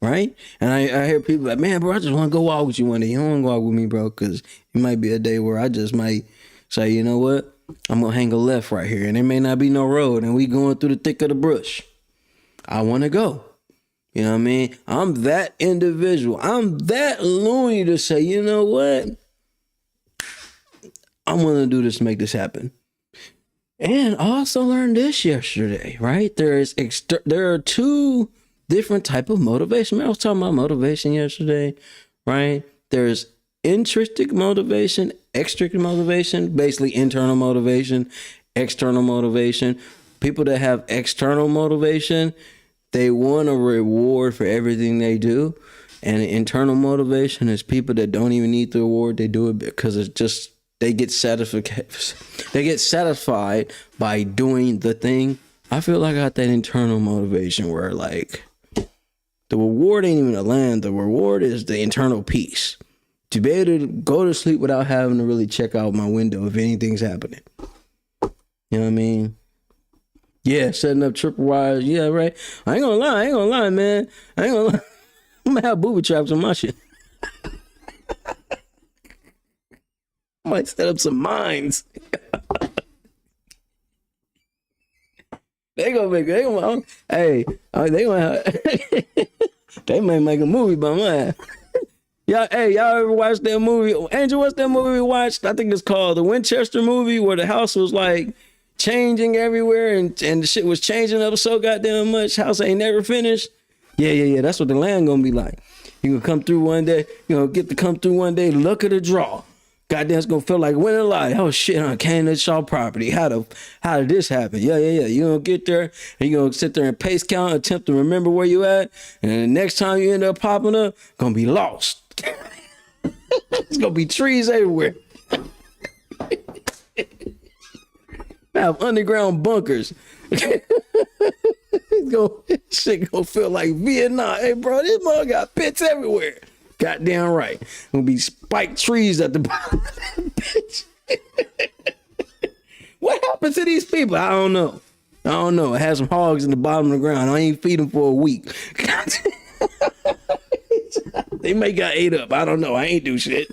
right? And I hear people like, man, bro, I just want to go walk with you one day. You don't want to go walk with me, bro, because it might be a day where I just might say, you know what? I'm going to hang a left right here, and there may not be no road, and we going through the thick of the bush. I want to go. You know what I mean? I'm that individual. I'm that loony to say, you know what? I'm willing to do this to make this happen. And I also learned this yesterday, right? There are two different type of motivation. I was talking about motivation yesterday, right? There's intrinsic motivation, extrinsic motivation, basically internal motivation, external motivation. People that have external motivation, they want a reward for everything they do. And internal motivation is people that don't even need the reward. They do it because it's just, they get satisfied by doing the thing. I feel like I got that internal motivation where like the reward ain't even the land. The reward is the internal peace. To be able to go to sleep without having to really check out my window if anything's happening. You know what I mean? Yeah, setting up triple wires. Yeah, right. I ain't gonna lie, man. I ain't gonna lie. I'm gonna have booby traps on my shit. I might set up some mines. They might make a movie by my ass. Y'all ever watched that movie? Angel, what's that movie we watched? I think it's called the Winchester movie, where the house was like changing everywhere and the shit was changing up so goddamn much. House ain't never finished. Yeah. That's what the land gonna be like. You gonna come through one day, luck of the draw. Goddamn, it's gonna feel like winning life. Oh shit, I came to Shaw property. How did this happen? Yeah. You gonna get there and you gonna sit there and pace count, attempt to remember where you at, and the next time you end up popping up, gonna be lost. It's gonna be trees everywhere. Have underground bunkers. Shit gonna feel like Vietnam. Hey, bro, this mug got pits everywhere. Goddamn right. Gonna be spiked trees at the bottom. Bitch. What happened to these people? I don't know. It had some hogs in the bottom of the ground. I ain't feed them for a week. They may got ate up. I don't know. I ain't do shit.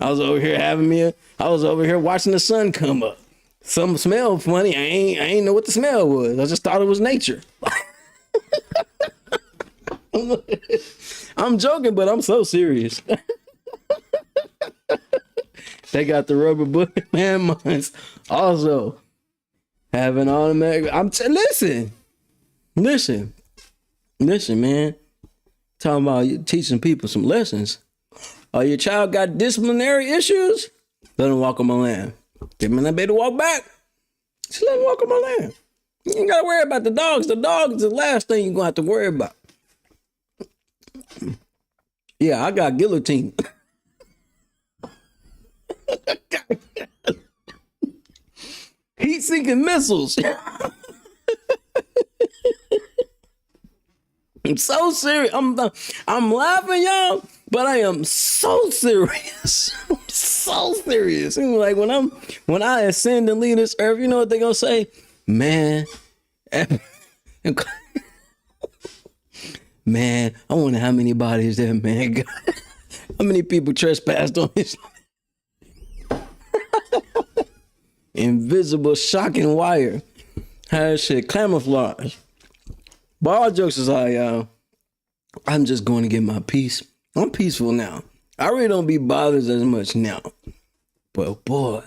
I was over here watching the sun come up. Something smelled funny. I ain't know what the smell was. I just thought it was nature. I'm joking, but I'm so serious. They got the rubber bullet landmines. Also, have an automatic. Listen, man. Talking about you teaching people some lessons. Your child got disciplinary issues? Let them walk on my land. Give them that baby to walk back. Just let them walk on my land. You ain't gotta worry about the dogs. The dog is the last thing you're gonna have to worry about. Yeah, I got guillotine. Heat-seeking missiles. I'm so serious. I'm laughing, y'all, but I am so serious. I'm so serious. Like when I ascend and leave this earth, you know what they're gonna say? Man, man, I wonder how many bodies that man got. How many people trespassed on his invisible shocking wire? How shit camouflage. But all jokes aside, y'all, I'm just going to get my peace. I'm peaceful now. I really don't be bothered as much now. But boy,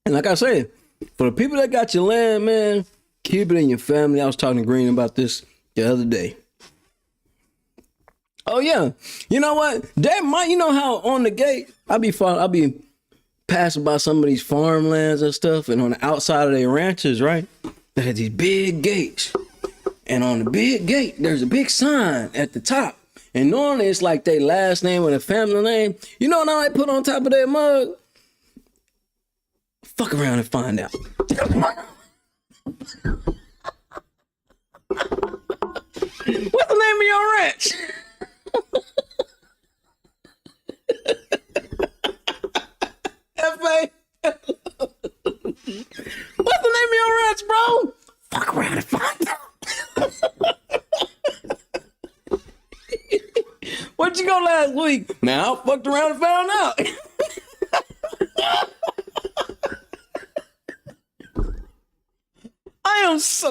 and like I said, for the people that got your land, man, keep it in your family. I was talking to Green about this the other day. Oh yeah, you know what? That might, you know how on the gate, I'll be passing by some of these farmlands and stuff, and on the outside of their ranches, right? They had these big gates. And on the big gate, there's a big sign at the top. And normally it's like their last name or their family name. You know what I might put on top of their mug? Fuck around and find out. What's the name of your ranch? F.A. What's the name of your ranch, bro? Fuck around and find out. Where'd you go last week? Man, I fucked around and found out.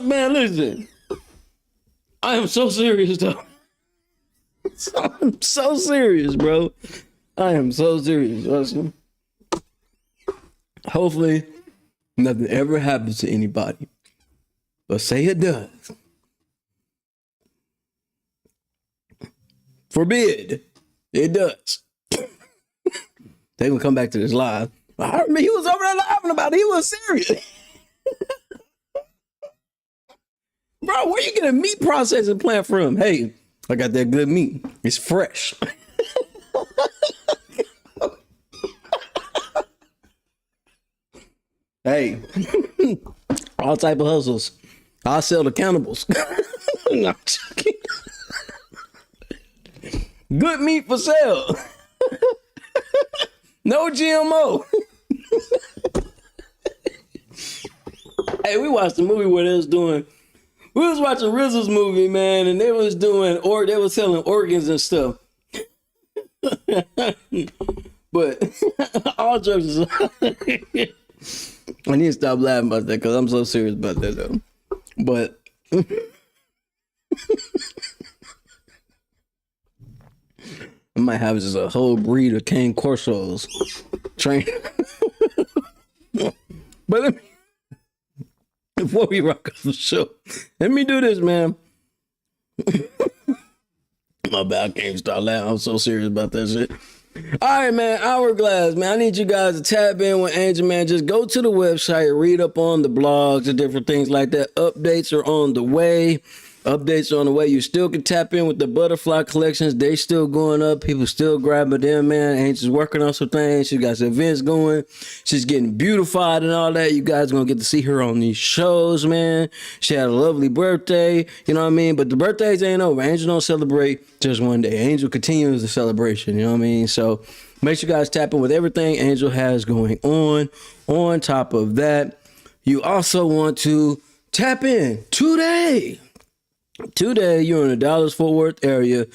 Listen. I am so serious, though. I'm so serious, bro. I am so serious. Listen. Hopefully, nothing ever happens to anybody. But say it does. Forbid it does. They gonna come back to this live. I heard me, he was over there laughing about it. He was serious. Bro, where you get a meat processing plant from? Hey, I got that good meat. It's fresh. Hey, all type of hustles. I'll sell the cannibals. No, I'm joking. Good meat for sale. No GMO. Hey, we watched a movie where they was doing. We was watching RZA's movie, man, and they was doing they was selling organs and stuff. But all jokes aside, I need to stop laughing about that because I'm so serious about that though. But I might have just a whole breed of cane corsos trained. But let me, before we rock up the show, let me do this, man. My bad, I can't stop laughing. I'm so serious about that shit. All right, man. Hourglass, man. I need you guys to tap in with Angel, man. Just go to the website, read up on the blogs and different things like that. Updates are on the way. Updates are on the way. You still can tap in with the butterfly collections. They still going up. People still grabbing them, man. Angel's working on some things. She got some events going. She's getting beautified and all that. You guys are going to get to see her on these shows, man. She had a lovely birthday. You know what I mean? But the birthdays ain't over. Angel don't celebrate just one day. Angel continues the celebration. You know what I mean? So make sure you guys tap in with everything Angel has going on. On top of that, you also want to tap in today. Today, you're in the Dallas-Fort Worth area.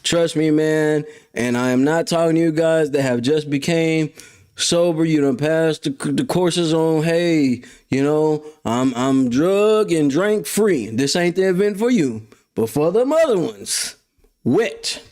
Trust me, man. And I am not talking to you guys that have just became sober. You done passed the courses on, hey, you know, I'm drug and drink free. This ain't the event for you. But for them other ones, WIT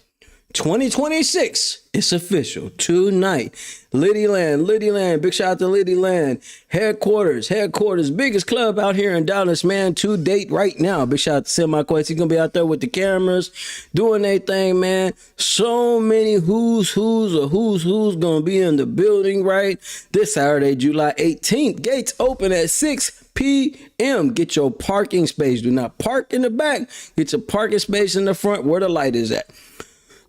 2026, it's official tonight. Liddyland, big shout out to Liddyland. Headquarters, biggest club out here in Dallas, man, to date right now. Big shout out to Semi-Quest. He's gonna be out there with the cameras, doing their thing, man. So many who's gonna be in the building, right? This Saturday, July 18th. Gates open at 6 p.m. Get your parking space. Do not park in the back. Get your parking space in the front where the light is at.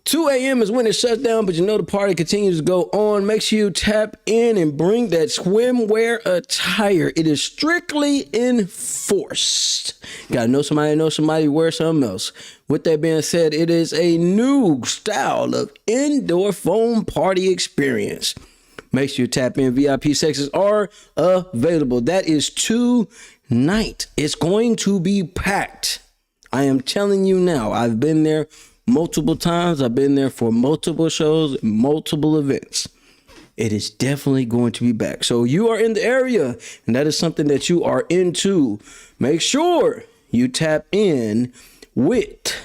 2 a.m. is when it shuts down, but you know the party continues to go on. Make sure you tap in and bring that swimwear attire. It is strictly enforced. You gotta know somebody wear something else. With that being said, it is a new style of indoor foam party experience. Make sure you tap in. VIP sections are available. That is tonight. It's going to be packed. I am telling you now. I've been there multiple times. I've been there for multiple shows, multiple events. It is definitely going to be back. So you are in the area and that is something that you are into. Make sure you tap in with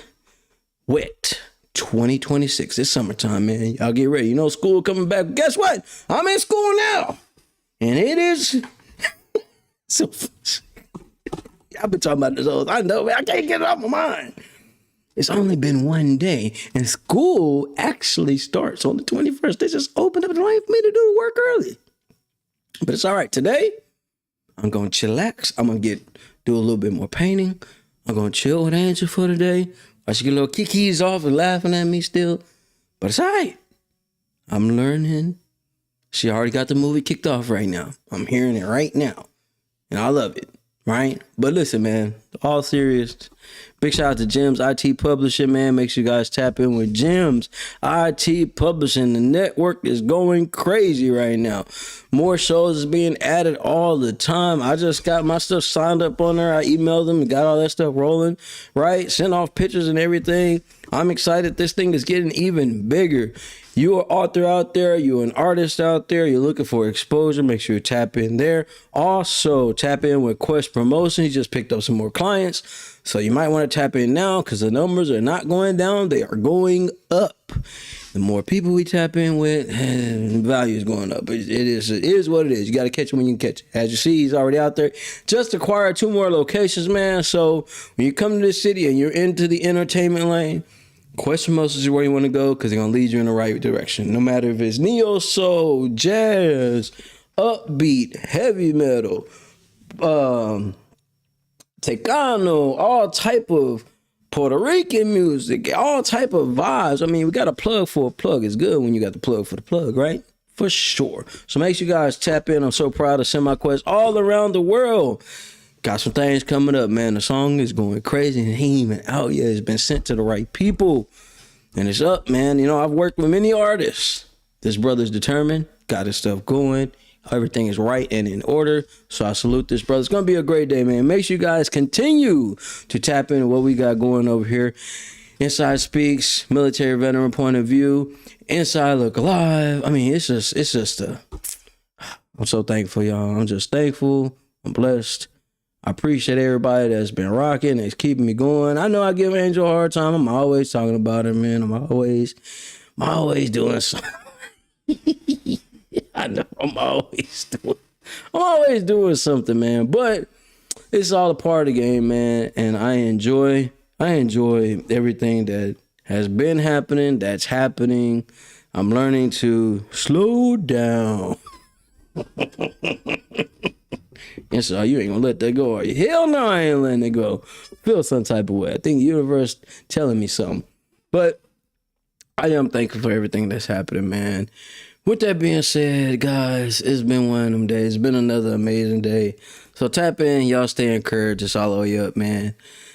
WIT 2026. It's summertime, man. Y'all get ready. You know, school coming back. Guess what? I'm in school now. And it is so I've been talking about this all. I know, man. I can't get it off my mind. It's only been one day, and school actually starts on the 21st. They just opened up the line for me to do the work early. But it's all right. Today, I'm going to chillax. I'm going to do a little bit more painting. I'm going to chill with Angel for today. I should get a little kikis off and laughing at me still. But it's all right. I'm learning. She already got the movie kicked off right now. I'm hearing it right now, and I love it. Right? But listen, man, all serious. Big shout out to Gems IT Publishing, man. Make sure you guys tap in with Gems IT Publishing. The network is going crazy right now. More shows is being added all the time. I just got my stuff signed up on there. I emailed them and got all that stuff rolling, right? Sent off pictures and everything. I'm excited. This thing is getting even bigger. You are author out there, you're an artist out there, you're looking for exposure, make sure you tap in there. Also, tap in with Quest Promotion. He just picked up some more clients. So you might want to tap in now because the numbers are not going down, they are going up. The more people we tap in with, the value is going up. It is what it is. You got to catch it when you can catch it. As you see, he's already out there. Just acquired 2 more locations, man. So when you come to this city and you're into the entertainment lane, Quest Promotions is where you want to go because they're going to lead you in the right direction. No matter if it's neo soul, jazz, upbeat, heavy metal, Tecano, all type of Puerto Rican music, all type of vibes. I mean, we got a plug for a plug. It's good when you got the plug for the plug, right? For sure. So make sure you guys tap in. I'm so proud of Semi-Quest all around the world. Got some things coming up, man. The song is going crazy and he ain't even out yet. It's been sent to the right people. And it's up, man. You know, I've worked with many artists. This brother's determined, got his stuff going. Everything is right and in order. So I salute this brother. It's going to be a great day, man. Make sure you guys continue to tap into what we got going over here. Inside Speaks, military veteran point of view. Inside Look Alive. I mean, it's just I'm so thankful, y'all. I'm just thankful. I'm blessed. I appreciate everybody that's been rocking, that's keeping me going. I know I give Angel a hard time. I'm always talking about her, man. I'm always doing something. I know I'm always doing something, man. But it's all a part of the game, man. And I enjoy everything that has been happening, that's happening. I'm learning to slow down. And so you ain't gonna let that go, are you? Hell no, I ain't letting it go. Feel some type of way. I think the universe telling me something. But I am thankful for everything that's happening, man. With that being said, guys, it's been one of them days. It's been another amazing day. So tap in, y'all stay encouraged. It's all the way up, man.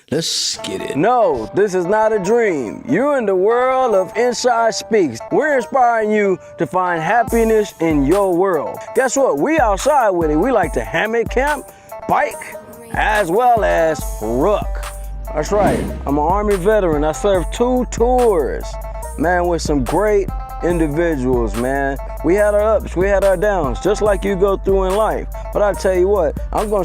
Let's get it. No, this is not a dream. You're in the world of Inside Speaks. We're inspiring you to find happiness in your world. Guess what? We outside with it. We like to hammock camp, bike, as well as ruck. That's right. I'm an Army veteran. I served 2 tours, man, with some great individuals, man. We had our ups, we had our downs, just like you go through in life. But I tell you what, I'm gonna